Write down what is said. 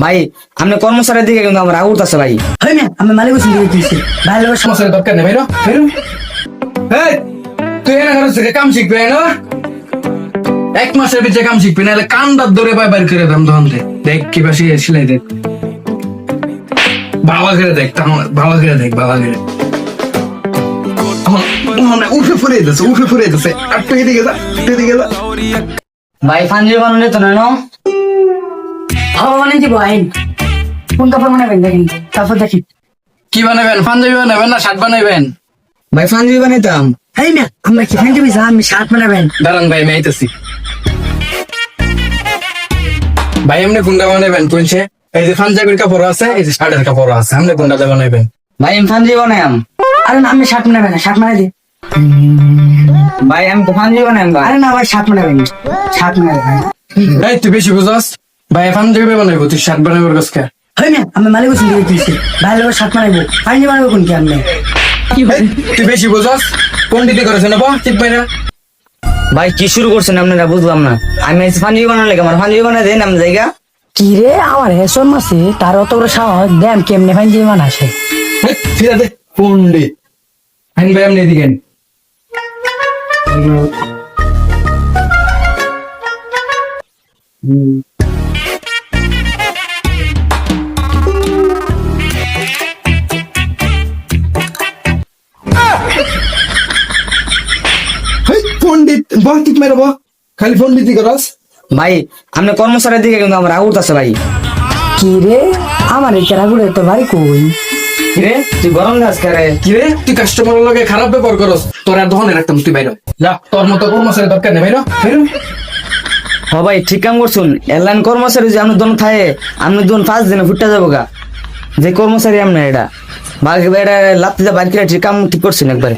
ভাই আপনি কর্মচারীর দিকে কিন্তু আমার আউট আছে ভাই। হয় না আমি মালিক বসে দিয়ে দিচ্ছি ভাই লোক সমস্যার দরকার নেই বেরো বেরো। এই তুই এনে ঘর থেকে কাম শিখবি না, 1 মাসের ভিতরে কাম শিখবি না, কান্দার ধরে বাইর করে দাম দোকান থেকে। দেখ কি বাসি সেলাই দেখ, বাবা করে দেখ, বাবা করে দেখ, বাবা করে উঠে ফুরে যেতেছে আর তুই এদিকে যা, তুই এদিকে যা। ভাই ফাঞ্জি বানানো তো না ভালো মানে দিব আইন কোন কাপড় বানাবেন দেখেন তারপর দেখি কি বানাবেন? পাঞ্জাবি বানাবেন না শার্ট বানাবেন? ভাই ফাঞ্জি বানাইতাম। হয় না আমরা কি ফ্যান দিবি আমি শার্ট বানাবেন দাঁড়ান ভাই আমি আইতেছি। ভাই এমনি কোনটা বানাবেন? কোনছে এই যে পাঞ্জাবির কাপড় আছে, এই যে শার্টের কাপড় আছে, আপনি কোনটা বানাবেন? ভাই আমি ফাঞ্জি বানাইম। আরে না আমি শার্ট বানাবেন না শার্ট বানাই দিই ভাই আমি তো ফাঞ্জি বানাইম ভাই। আরে না ভাই শার্ট বানাবেন শার্ট বানাবেন এই তুই বেশি বুঝাস। ভাই পাঞ্জাবি বানাইবো, তুই শার্ট বানাইবার কাছে? হয় না আমি মালিক বসে দিয়ে দিচ্ছি ভাই লোক শার্ট বানাইবো পানি বানাবো কোন কি আপনি তুই বেশি বুঝাস। পন্ডিতি করেছে না বা ঠিক ভাইরা? ভাই কি শুরু করছেন আপনারা বুঝলাম না। আমি ফাঞ্জি বানানো লাগে আমার ফাঞ্জি বানাই দেন আমি জায়গা। কি রে আমার হেসন মাসে তার অত বড় সাহস দেন কেমনে ফাইন দিয়ে আসে ঠিক আছে পন্ডিত। আইন ভাই আপনি এদিকে আইন। পন্ডিত বাহ ঠিক মেরে বাহ, খালি পন্ডিতি করস। ভাই আপনি কর্মচারীর দিকে কিন্তু আমার আউট আছে ভাই। কি রে আমার এই কেরাগুলো তো বাড়ি কই কিরে তুই গরম গাছ করে কিরে তুই কাস্টমারের লগে খারাপ ব্যবহার করস, তোর আর দহনে রাখতাম, তুই বাইরে যা, তোর মতো কর্মচারী দরকার নেই, বাইরে বাইরে। হ ভাই ঠিক কাম করছুন। এলাইন কর্মচারী যে আপনি দোন থাকে আপনি দোন 5 দিনে ফুটতে যাবো গা। যে কর্মচারী আপনার এটা বাকি এটা লাত্তি বাইর করে ঠিক কাম ঠিক করছেন একবারে।